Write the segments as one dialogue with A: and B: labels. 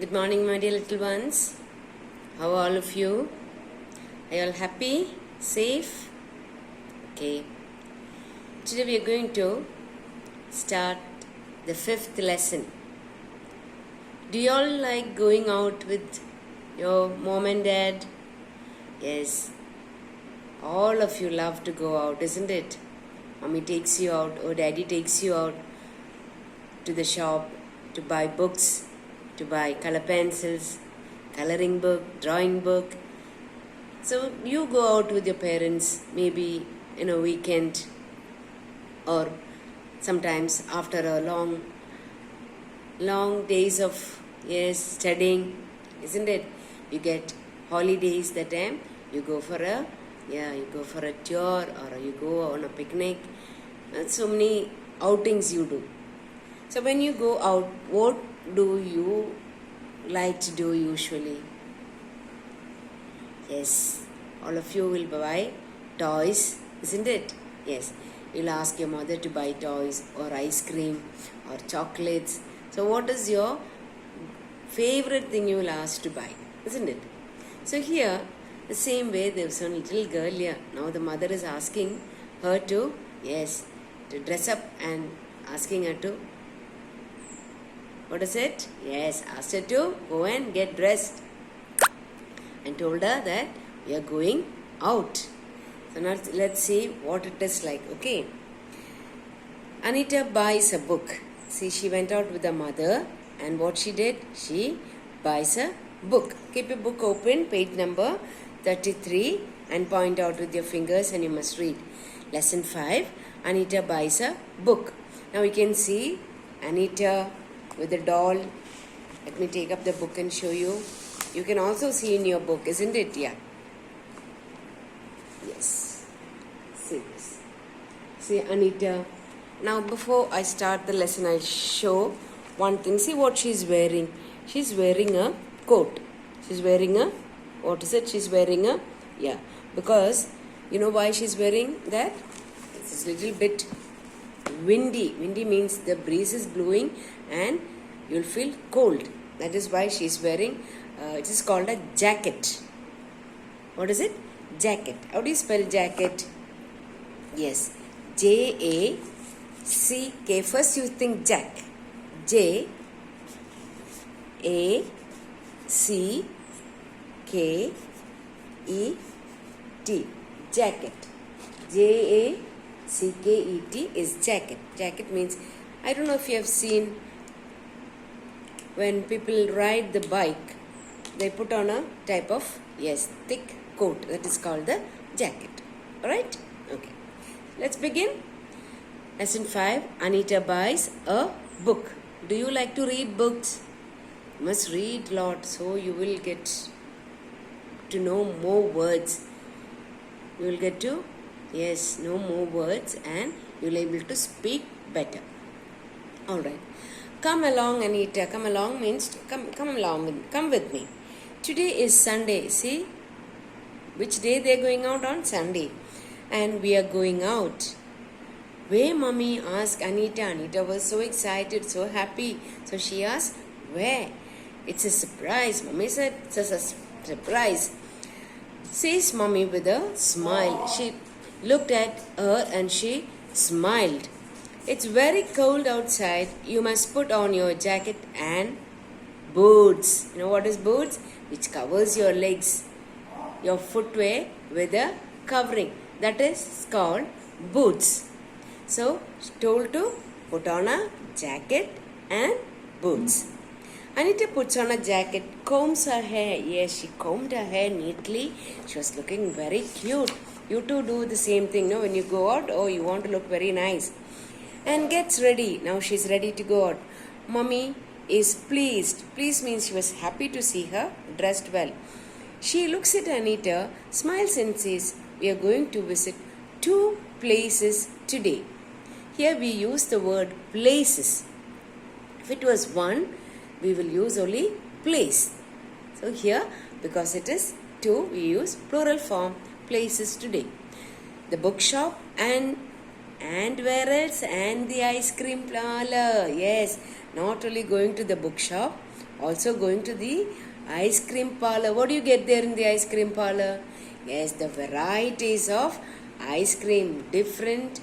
A: Good morning, my dear little ones. How are all of you? Are you all happy? Safe? Okay. Today we are going to start the 5th lesson. Do you all like going out with your mom and dad? Yes. All of you love to go out, isn't it? Mommy takes you out or daddy takes you out to the shop to buy books, to buy color pencils, coloring book, drawing book. So you go out with your parents maybe in a weekend or sometimes after a long days of studying, isn't it? You get holidays that time, you go for a tour or you go on a picnic. So many outings you do. So when you go out, what do you like to do usually? Yes, all of you will buy toys, isn't it? Yes, you'll ask your mother to buy toys or ice cream or chocolates. So what is your favorite thing you will ask to buy, isn't it? So here, the same way, there was a little girl here. Now the mother is asking her to dress up and asking her to, what is it? Yes, asked her to go and get dressed and told her that we are going out. So now let's see what it is like, okay? Anita buys a book. See, she went out with her mother and what she did? She buys a book. Keep your book open, page number 33 and point out with your fingers and you must read. Lesson 5, Anita buys a book. Now we can see Anita with a doll. Let me take up the book and show you. You can also see in your book, isn't it? Yeah. Yes. See this. See Anita. Now before I start the lesson, I'll show one thing. See what she's wearing. She's wearing a coat. She's wearing a, what is it? She's wearing a, because you know why she's wearing that? It's a little bit windy. Windy means the breeze is blowing and you'll feel cold. That is why she's wearing, it is called a jacket. What is it? Jacket. How do you spell jacket? Yes. J-A-C-K. First you think Jack. J-A-C-K-E-T. Jacket. J-A-C-K-E-T is jacket. Jacket means, I don't know if you have seen when people ride the bike, they put on a type of, thick coat. That is called the jacket. Alright? Okay. Let's begin. Lesson 5, Anita buys a book. Do you like to read books? You must read a lot so you will get to know more words. You will get to, know more words and you will be able to speak better. Alright. Come along, Anita. Come along means come along and come with me. Today is Sunday. See? Which day they are going out on? Sunday. And we are going out. Where, Mommy? Asked Anita. Anita was so excited, so happy. So she asked, where? It's a surprise. Mommy said, it's a surprise. Says Mommy with a smile. She looked at her and she smiled. It's very cold outside. You must put on your jacket and boots. You know what is boots? Which covers your legs, your footwear with a covering. That is called boots. So, told to put on a jacket and boots. Anita puts on a jacket, combs her hair. Yes, she combed her hair neatly. She was looking very cute. You too do the same thing, no? When you go out, you want to look very nice. And gets ready. Now she's ready to go out. Mommy is pleased. Pleased means she was happy to see her dressed well. She looks at Anita, smiles and says, we are going to visit 2 places today. Here we use the word places. If it was one, we will use only place. So here, because it is 2, we use plural form, places today. The bookshop and where else? And the ice cream parlor. Yes, not only going to the bookshop, Also going to the ice cream parlor. What do you get there in the ice cream parlor? Yes, the varieties of ice cream, different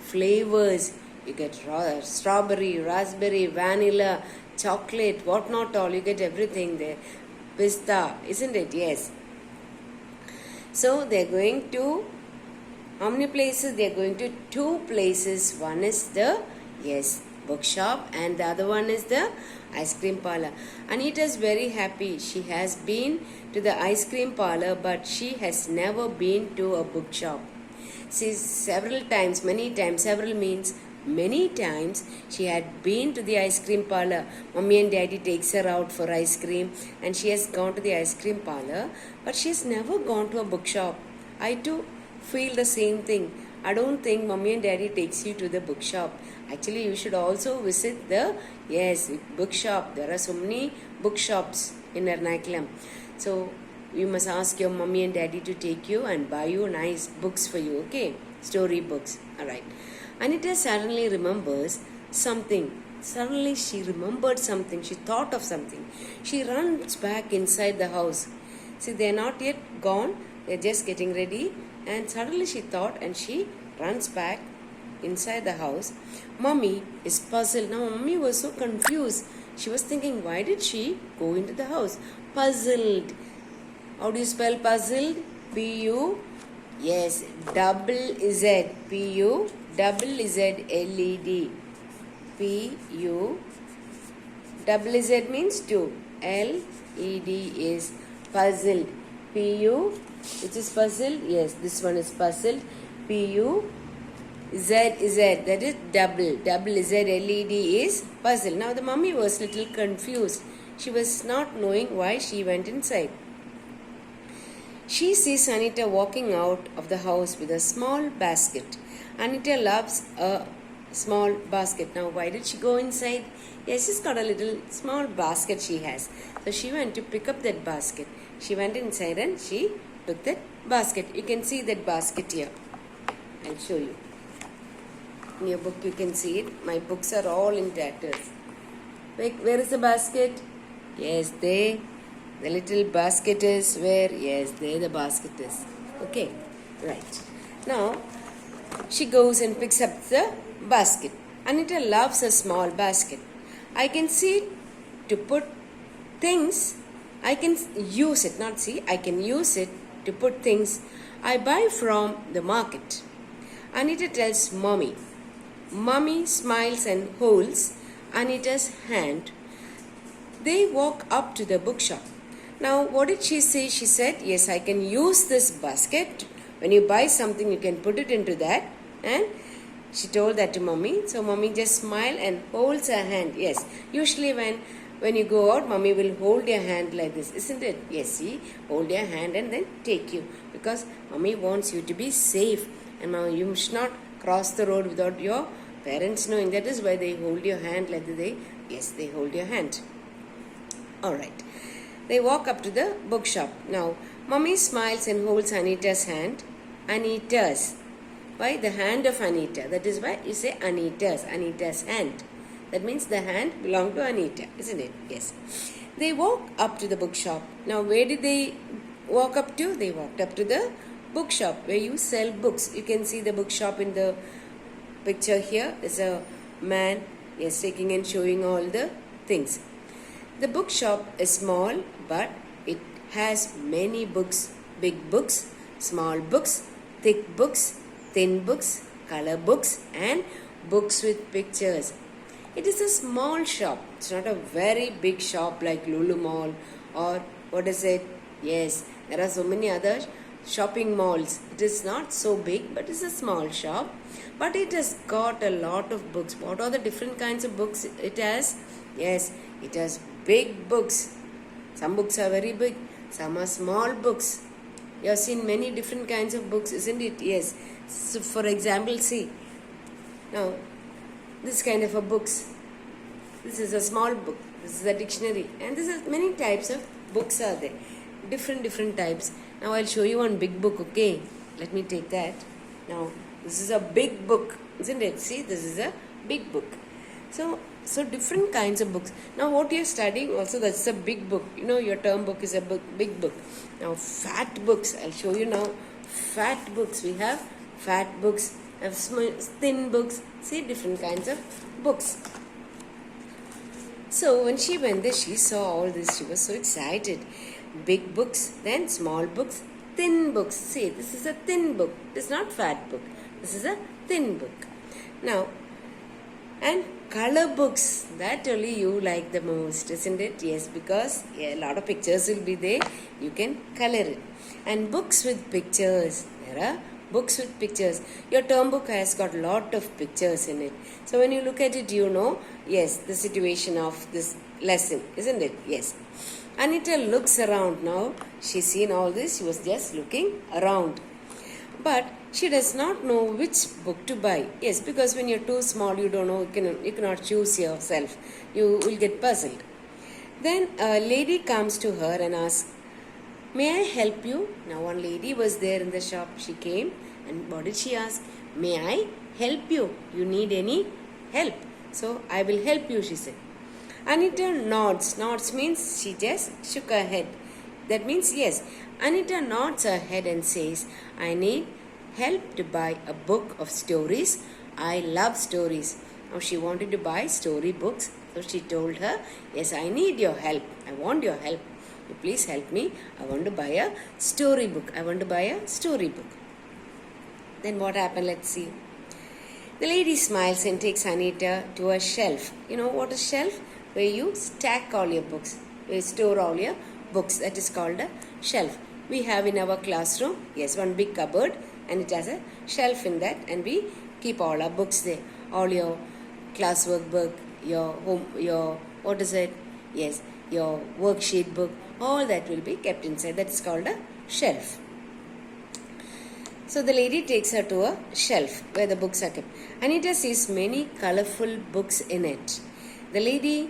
A: flavors. You get strawberry, raspberry, vanilla, chocolate, what not all. You get everything there. Pista, isn't it? Yes. So they're going to how many places? They're going to 2 places. One is the bookshop, and the other one is the ice cream parlor. Anita is very happy. She has been to the ice cream parlor, but she has never been to a bookshop. She's many times, several means many times she had been to the ice cream parlor. Mommy and daddy takes her out for ice cream and she has gone to the ice cream parlor, but she has never gone to a bookshop. I too feel the same thing. I don't think mommy and daddy takes you to the bookshop. Actually, you should also visit the bookshop. There are so many bookshops in Ernakulam. So you must ask your mommy and daddy to take you and buy you nice books for you, okay? Story books. Alright. Anita suddenly remembers something. Suddenly she remembered something. She thought of something. She runs back inside the house. See, they are not yet gone. They are just getting ready. And suddenly she thought and she runs back inside the house. Mommy is puzzled. Now mommy was so confused. She was thinking, why did she go into the house? Puzzled. How do you spell puzzled? P-U, double Z. P-U, double Z-L-E-D. P-U, double Z means 2. L-E-D is puzzled. P-U, which is puzzled? Yes, this one is puzzled. P-U, Z-Z, that is double. Double Z-L-E-D is puzzled. Now the mummy was little confused. She was not knowing why she went inside. She sees Anita walking out of the house with a small basket. Anita loves a small basket. Now, why did she go inside? Yes, she's got a little small basket she has. So, she went to pick up that basket. She went inside and she took that basket. You can see that basket here. I'll show you. In your book, you can see it. My books are all in tatters. Where is the basket? Yes, there. The little basket is where? Yes, there the basket is. Okay, right. Now, she goes and picks up the basket. Anita loves a small basket. I can see to put things. I can use it, not see. I can use it to put things I buy from the market. Anita tells Mommy. Mommy smiles and holds Anita's hand. They walk up to the bookshop. Now, what did she say? She said, yes, I can use this basket. When you buy something, you can put it into that. And she told that to Mommy. So, Mommy just smiled and holds her hand. Yes, usually when you go out, Mommy will hold your hand like this, isn't it? Yes, see, hold your hand and then take you. Because Mommy wants you to be safe. And now you must not cross the road without your parents knowing. That is why they hold your hand like this. They hold your hand. Alright. They walk up to the bookshop. Now, Mommy smiles and holds Anita's hand. Anita's. Why? The hand of Anita. That is why you say Anita's. Anita's hand. That means the hand belonged to Anita, isn't it? Yes. They walk up to the bookshop. Now, where did they walk up to? They walked up to the bookshop where you sell books. You can see the bookshop in the picture here. There's a man, taking and showing all the things. The bookshop is small, but it has many books, big books, small books, thick books, thin books, color books, and books with pictures. It is a small shop. It's not a very big shop like Lulu Mall or what is it? Yes, there are so many other shopping malls. It is not so big, but it's a small shop. But it has got a lot of books. What are the different kinds of books it has? Yes, it has big books. Some books are very big. Some are small books. You have seen many different kinds of books, isn't it? Yes. So, for example, see. Now, this kind of a books. This is a small book. This is a dictionary. And this is many types of books are there. Different types. Now, I'll show you one big book, okay? Let me take that. Now, this is a big book, isn't it? See, this is a big book. So, So different kinds of books. Now what you're studying also, that's a big book. You know, your term book is a big book. Now fat books, I'll show you now. Fat books, we have fat books, have thin books. See, different kinds of books. So when she went there, she saw all this. She was so excited. Big books, then small books, thin books. See, this is a thin book. It is not fat book. This is a thin book. Now, and color books, that only you like the most, isn't it? Yes, because a lot of pictures will be there. You can color it. And books with pictures. There are books with pictures. Your term book has got a lot of pictures in it. So when you look at it, you know, yes, the situation of this lesson, isn't it? Yes. Anita looks around now. She's seen all this. She was just looking around. But she does not know which book to buy. Yes, because when you're too small, you don't know, you cannot choose yourself. You will get puzzled. Then a lady comes to her and asks, "May I help you?" Now one lady was there in the shop. She came and what did she ask? "May I help you? You need any help? So I will help you," she said. Anita nods. Nods means she just shook her head. That means yes. Anita nods her head and says, "I need help to buy a book of stories. I love stories." Now she wanted to buy story books. So she told her, "Yes, I need your help. I want your help. Please help me. I want to buy a story book. I want to buy a story book." Then what happened? Let's see. The lady smiles and takes Anita to a shelf. You know what is shelf? Where you stack all your books. Where you store all your books. That is called a shelf. We have in our classroom, yes, one big cupboard, and it has a shelf in that, and we keep all our books there. All your classwork book, your home, your, what is it? Yes, your worksheet book, all that will be kept inside. That is called a shelf. So the lady takes her to a shelf where the books are kept. Anita sees many colorful books in it. The lady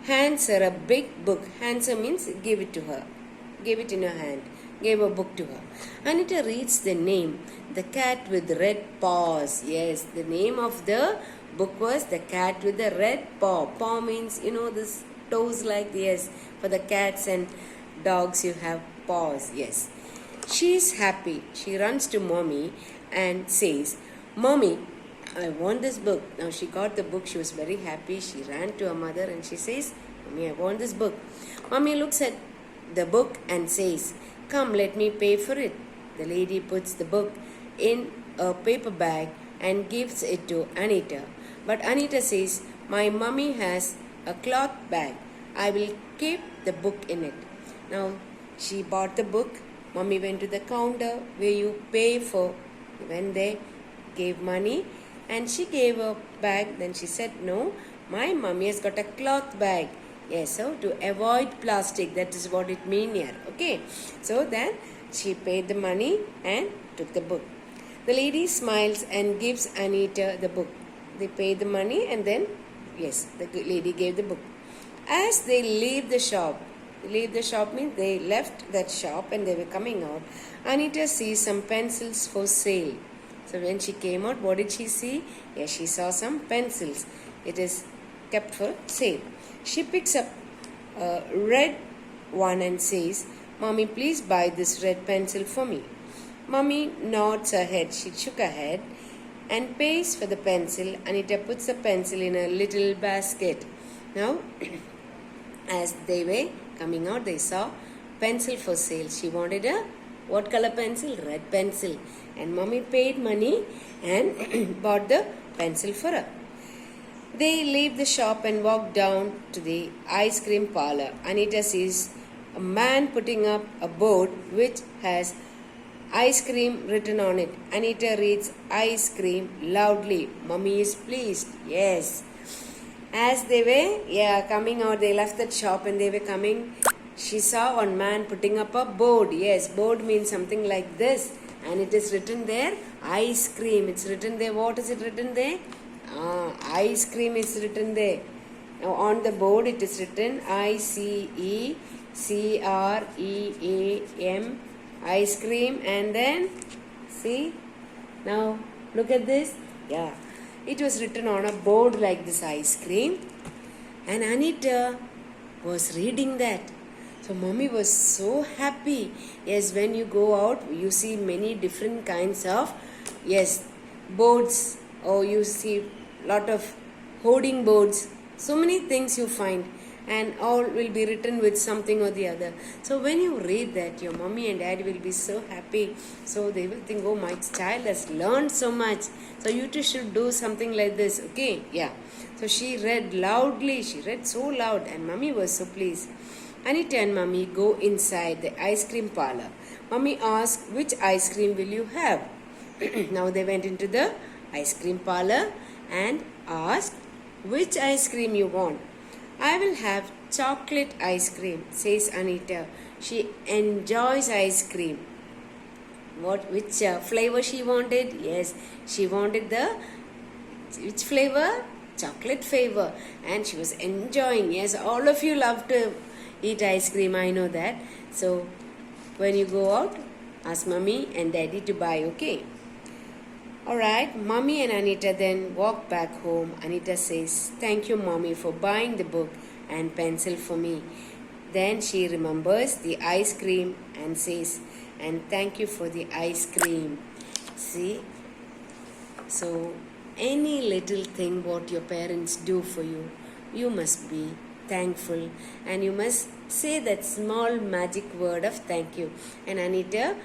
A: hands her a big book. Hands her means give it to her. Gave it in her hand. Gave a book to her. Anita reads the name, The Cat with Red Paws. Yes, the name of the book was The Cat with the Red Paw. Paw means, you know, this toes like, yes, for the cats and dogs you have paws. Yes. She is happy. She runs to Mommy and says, "Mommy, I want this book." Now she got the book. She was very happy. She ran to her mother and she says, "Mommy, I want this book." Mommy looks at the book and says, "Come, let me pay for it." The lady puts the book in a paper bag and gives it to Anita. But Anita says, "My mummy has a cloth bag. I will keep the book in it." Now she bought the book. Mummy went to the counter where you pay for. When they gave money and she gave a bag, then she said, "No, my mummy has got a cloth bag." Yes, so to avoid plastic, that is what it means here. Okay, so then she paid the money and took the book. The lady smiles and gives Anita the book. They paid the money and then, yes, the lady gave the book. As they leave the shop means they left that shop and they were coming out. Anita sees some pencils for sale. So when she came out, what did she see? Yes, she saw some pencils. It is kept for sale. She picks up a red one and says, "Mommy, please buy this red pencil for me." Mommy nods her head. She shook her head and pays for the pencil. Anita puts the pencil in a little basket. Now, as they were coming out, they saw pencil for sale. She wanted a what color pencil? Red pencil. And Mommy paid money and bought the pencil for her. They leave the shop and walk down to the ice cream parlor. Anita sees a man putting up a board which has ice cream written on it. Anita reads ice cream loudly. Mommy is pleased. Yes. As they were coming out, they left that shop and they were coming. She saw one man putting up a board. Yes, board means something like this. And it is written there, ice cream. It's written there. What is it written there? Ice cream is written there. Now on the board it is written ICECREAM, ice cream. And then, see, now look at this. Yeah, It was written on a board like this, ice cream. And Anita was reading that. So mommy was so happy. Yes, when you go out, you see many different kinds of, yes, boards, or you see lot of hoarding boards. So many things you find, and all will be written with something or the other. So when you read that, your mommy and dad will be so happy. So they will think, oh, my child has learned so much. So you too should do something like this. Okay, yeah. So she read loudly. She read so loud, and mommy was so pleased. Anita and mommy go inside the ice cream parlor. Mommy asked, which ice cream will you have? Now they went into the ice cream parlor and asked, which ice cream you want? I will have chocolate ice cream, says Anita. She enjoys ice cream. Which flavor she wanted? Yes, she wanted which flavor? Chocolate flavor. And she was enjoying. Yes, all of you love to eat ice cream, I know that. So when you go out, ask mommy and daddy to buy, okay? Alright, mommy and Anita then walk back home. Anita says, thank you mommy for buying the book and pencil for me. Then she remembers the ice cream and says, and thank you for the ice cream. See? So any little thing what your parents do for you, you must be thankful, and you must say that small magic word of thank you. And Anita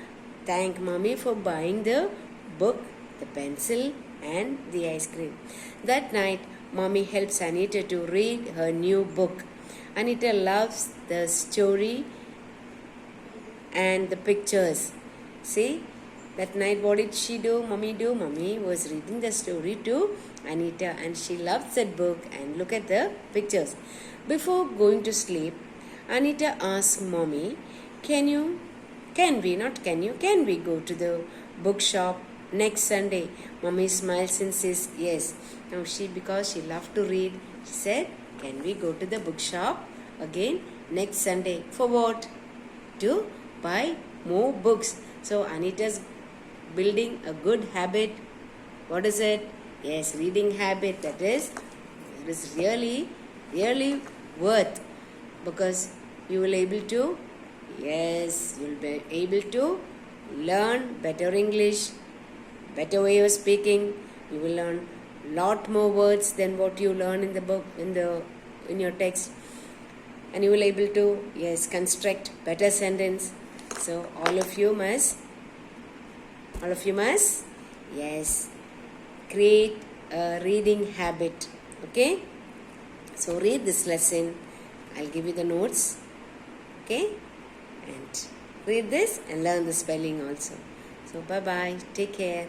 A: thank mommy for buying the book, the pencil, and the ice cream. That night, mommy helps Anita to read her new book. Anita loves the story and the pictures. See, that night what did she do? Mommy was reading the story to Anita, and she loves that book, and look at the pictures. Before going to sleep, Anita asks mommy, can we go to the bookshop next Sunday? Mommy smiles and says yes. Now because she loved to read, she said, can we go to the bookshop again next Sunday? For what? To buy more books. So Anita's building a good habit. What is it? Yes, reading habit. That is really worth, because you will able to, yes, you will be able to learn better English, better way of speaking. You will learn lot more words than what you learn in the book, in your text, and you will able to, yes, construct better sentence. So all of you must, yes, create a reading habit. Okay, so read this lesson. I'll give you the notes, okay, and read this and learn the spelling also. So bye bye, take care.